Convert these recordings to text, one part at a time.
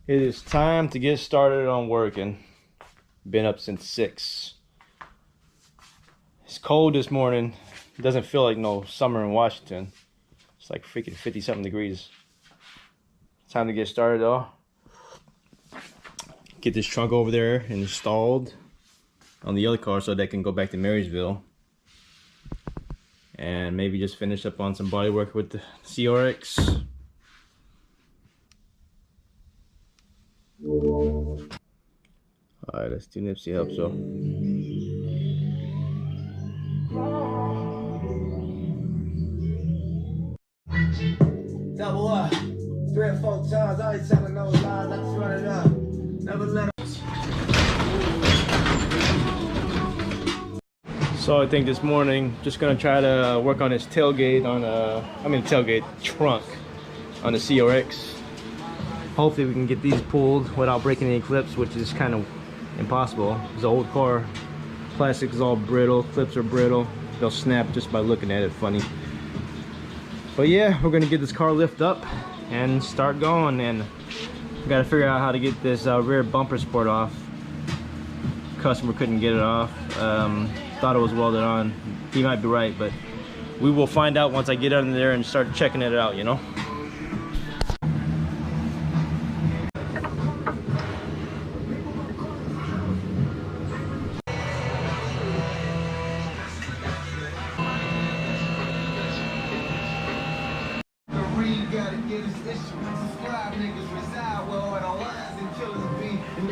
It is time to get started on working. Been up since 6. It's cold this morning. It doesn't feel like no summer in Washington. It's like freaking 50-something degrees. Time to get started though. Get this trunk over there installed on the other car so they can go back to Marysville. And maybe just finish up on some body work with the CRX. Alright, let's do Nipsey Help So. Double up 3 or 4 times. I ain't telling no lies. I just run it up. Never let them. So I think this morning, just gonna try to work on this tailgate on tailgate trunk on the CRX. Hopefully we can get these pulled without breaking any clips, which is kind of impossible. It's an old car. Plastic is all brittle, clips are brittle. They'll snap just by looking at it funny. But yeah, we're gonna get this car lift up and start going, and we gotta figure out how to get this rear bumper support off. Customer couldn't get it off. Thought it was welded on. He might be right, but we will find out once I get under there and start checking it out, you know?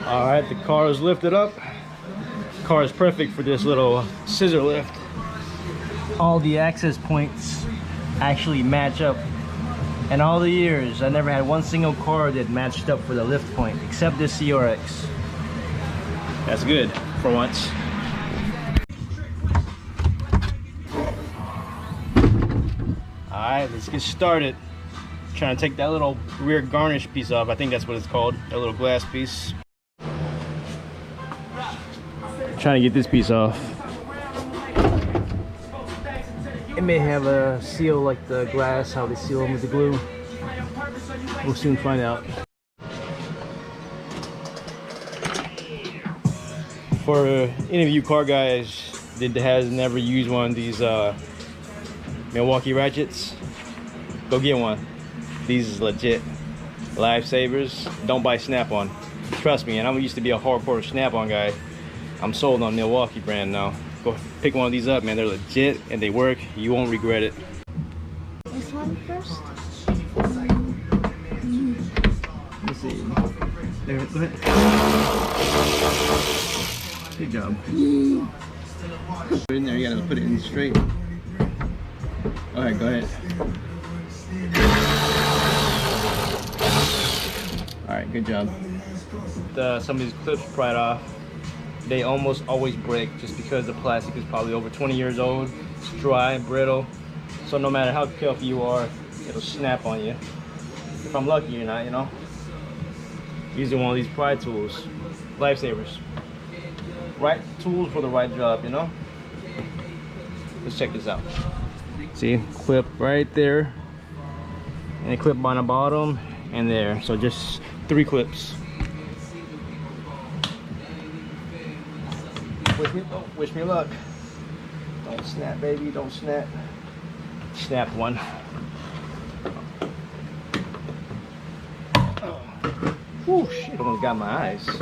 Alright, the car is lifted up. The car is perfect for this little scissor lift. All the access points actually match up. In all the years, I never had one single car that matched up for the lift point, except this CRX. That's good, for once. Alright, let's get started. Trying to take that little rear garnish piece off. I think that's what it's called, that little glass piece. Trying to get this piece off. It may have a seal like the glass, how they seal them with the glue. We'll soon find out. For any of you car guys that has never used one of these Milwaukee ratchets, go get one. These is legit lifesavers. Don't buy Snap-on. Trust me, and I used to be a hardcore Snap-on guy. I'm sold on Milwaukee brand now. Go pick one of these up, man. They're legit and they work. You won't regret it. This one first. Let's see. There, go ahead. Good job. Put it in there. You gotta put it in straight. All right, go ahead. All right, good job. Some of these clips pried off. They almost always break just because the plastic is probably over 20 years old. It's dry, brittle. So no matter how careful you are, it'll snap on you. If I'm lucky or not, you know. Using one of these pry tools. Lifesavers. Right tools for the right job, you know. Let's check this out. See, clip right there. And a clip on the bottom and there. So just 3 clips. Wish me luck. Don't snap, baby. Don't snap. Snapped one. Oh. Whew, shit, almost got my eyes. All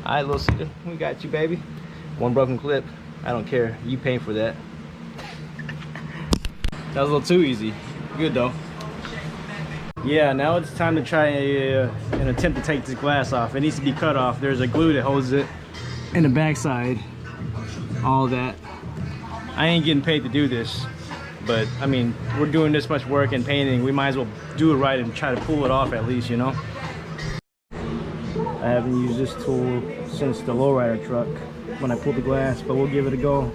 right, little Cedar, we got you, baby. One broken clip. I don't care. You pay for that. That was a little too easy. Good though. Yeah, now it's time to try an attempt to take this glass off. It needs to be cut off. There's a glue that holds it in the backside. All that. I ain't getting paid to do this, but I mean, we're doing this much work and painting, we might as well do it right and try to pull it off at least, you know. I haven't used this tool since the lowrider truck when I pulled the glass, but we'll give it a go.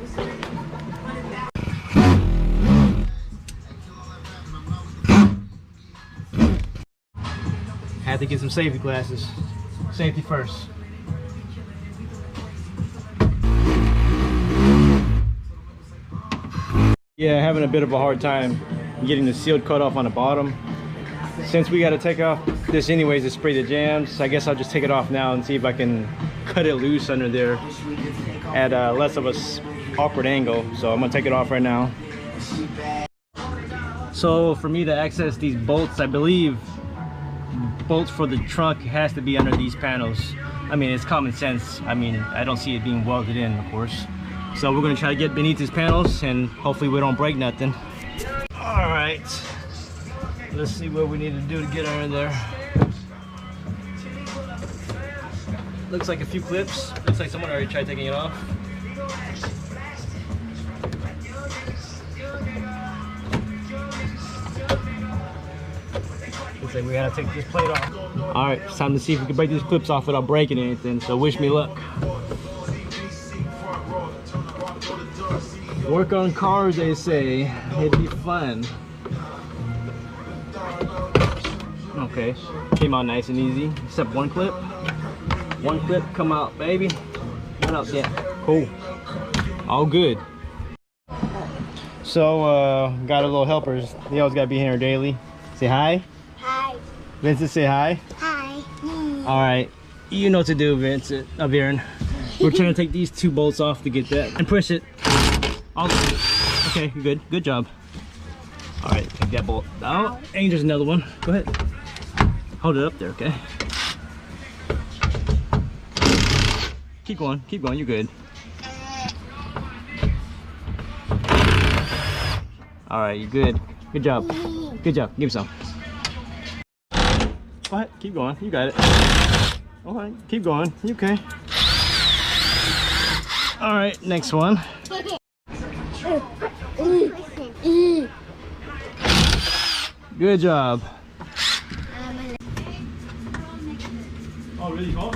Had to get some safety glasses. Safety first. Yeah, having a bit of a hard time getting the sealed cut off on the bottom. since we got to take off this anyways to spray the jams, I guess I'll just take it off now and see if I can cut it loose under there at less of a awkward angle. So I'm gonna take it off right now. So for me to access these bolts, I believe bolts for the trunk has to be under these panels. I mean, it's common sense. I mean, I don't see it being welded in, of course. So we're gonna try to get beneath these panels and hopefully we don't break nothing. All right, let's see what we need to do to get under there. Looks like a few clips. Looks like someone already tried taking it off. Looks like we gotta take this plate off. All right, it's time to see if we can break these clips off without breaking anything. So wish me luck. Work on cars, they say. It'd be fun. Okay, came out nice and easy, except one clip. One clip come out, baby. What else? Yeah, cool. All good. So, got a little helpers. They always gotta be here daily. Say hi. Hi. Vincent, say hi. Hi. All right, you know what to do, Vincent. Aaron. We're trying to take these two bolts off to get that and push it. Okay, good. Good job. All right, take that bolt out. And there's another one. Go ahead. Hold it up there, okay? Keep going, you're good. All right, you're good. Good job. Good job, give me some. Go ahead, keep going, you got it. All right, keep going, you okay. All right, next one. Good job. Oh, really, Paul?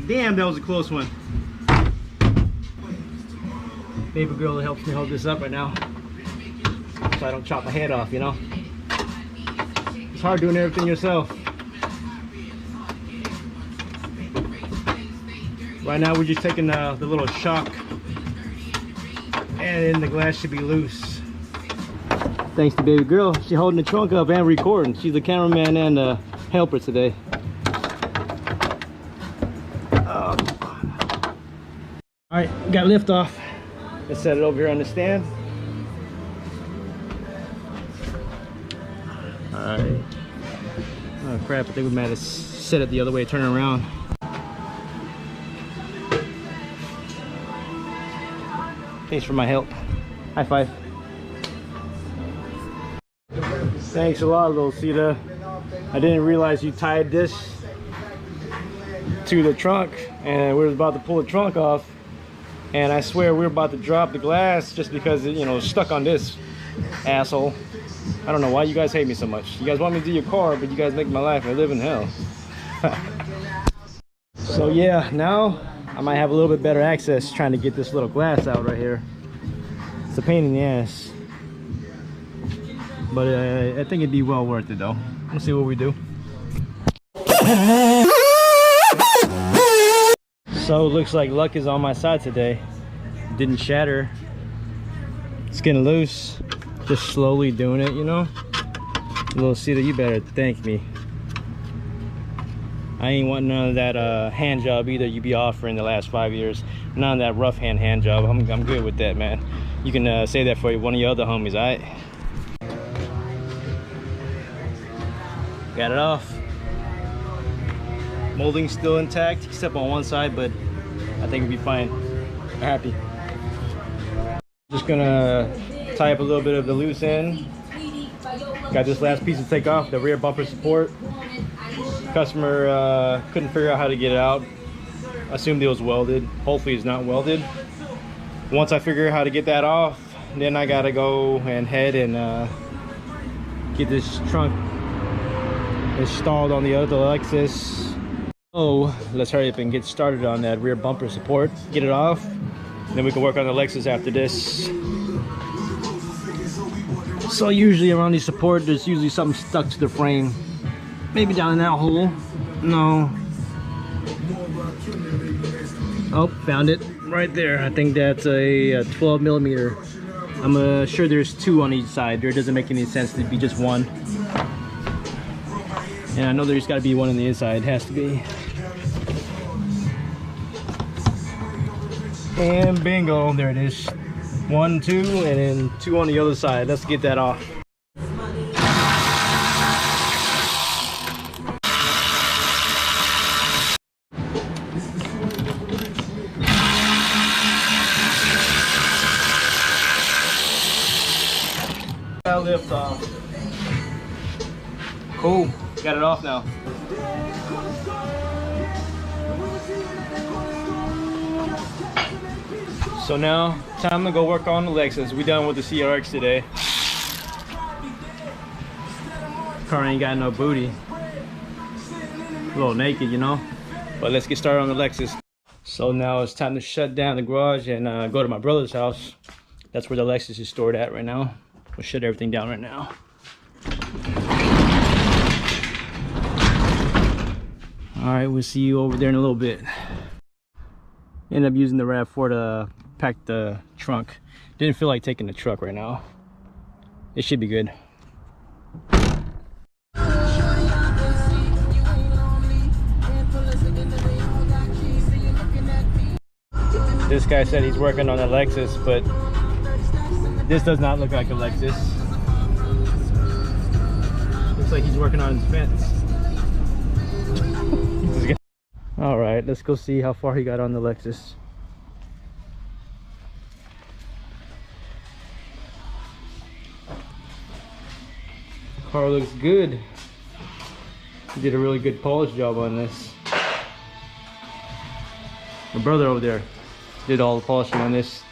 Damn, that was a close one. Baby girl helps me hold this up right now so I don't chop my head off, you know? It's hard doing everything yourself. Right now we're just taking the little shock and then the glass should be loose. Thanks to baby girl, she's holding the trunk up and recording. She's the cameraman and the helper today. All right, got lift off. Let's set it over here on the stand. All right. Oh crap, I think we might have set it the other way, turn it around. Thanks for my help. High five. Thanks a lot, little Sita. I didn't realize you tied this to the trunk and we were about to pull the trunk off. And I swear we were about to drop the glass just because it, you know, stuck on this asshole. I don't know why you guys hate me so much. You guys want me to do your car, but you guys make my life I live in hell. So yeah, now I might have a little bit better access trying to get this little glass out right here. It's a pain in the ass. But I think it'd be well worth it though. We'll see what we do. So it looks like luck is on my side today. Didn't shatter. It's getting loose. Just slowly doing it, you know? Little Cedar, you better thank me. I ain't want none of that hand job either you be offering the last 5 years. None of that rough hand job. I'm good with that, man. You can say that for one of your other homies, alright? Got it off. Molding's still intact except on one side, but I think it'll be fine. I'm happy. Just gonna tie up a little bit of the loose end. Got this last piece to take off, the rear bumper support. Customer couldn't figure out how to get it out. Assumed it was welded. Hopefully it's not welded. Once I figure out how to get that off, then I gotta go and head and get this trunk installed on the other Lexus. So let's hurry up and get started on that rear bumper support. Get it off, then we can work on the Lexus after this. So usually around these support, there's usually something stuck to the frame. Maybe down in that hole. No. Oh, found it. right there. I think that's a 12 millimeter. I'm sure there's two on each side. There doesn't make any sense to be just one. And I know there's got to be one on the inside. It has to be. And bingo, there it is. 1, 2, and then 2 on the other side. Let's get that off. Lift off. Cool, got it off now. So now, time to go work on the Lexus. We done with the CRX today. Car ain't got no booty. A little naked, you know. But let's get started on the Lexus. So now it's time to shut down the garage and go to my brother's house. That's where the Lexus is stored at right now. We'll shut everything down right now. All right, we'll see you over there in a little bit. Ended up using the RAV4 to pack the trunk. Didn't feel like taking the truck right now. It should be good. This guy said he's working on a Lexus, but this does not look like a Lexus. Looks like he's working on his fence. All right, let's go see how far he got on the Lexus. The car looks good. He did a really good polish job on this. My brother over there did all the polishing on this.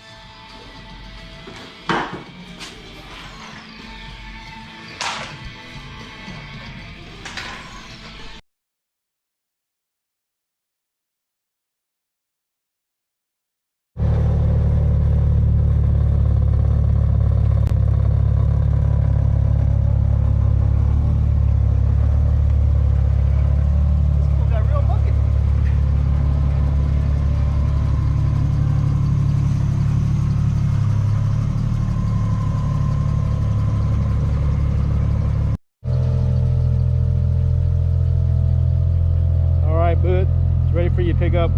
But it's ready for you to pick up.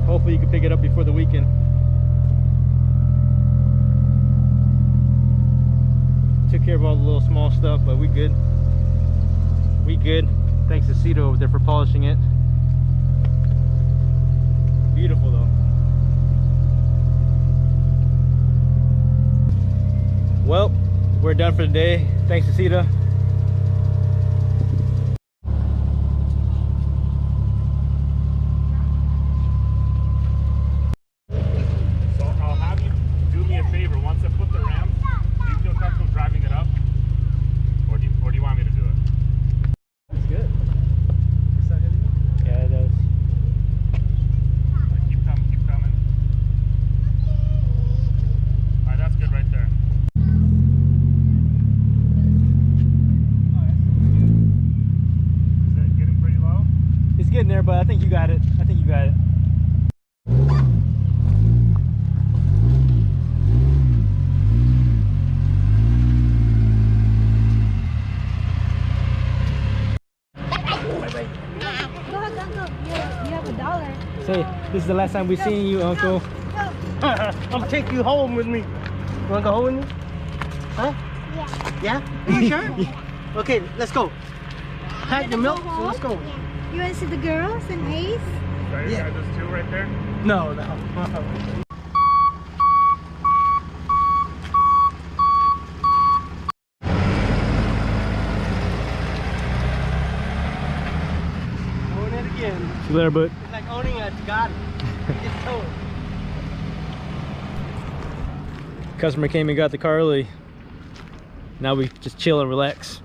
Hopefully you can pick it up before the weekend. Took care of all the little small stuff, but we good. We good. Thanks to Cito over there for polishing it. Beautiful though. Well, we're done for the day. Thanks to Cito. Getting there, but I think you got it. I think you got it. Go ahead, Uncle. You have $1. Say, this is the last time we've seen you, Uncle. I'm gonna take you home with me. You wanna go home with me? Huh? Yeah. Yeah? Are you sure? Yeah. Okay, let's go. Pack the milk, so let's go. Yeah. You want to see the girls and Ace? Sorry, Yeah. those two right there? No, no. Doing it again. See you later, bud. It's like owning a Bugatti. You just tow it. Customer came and got the car early. Now we just chill and relax.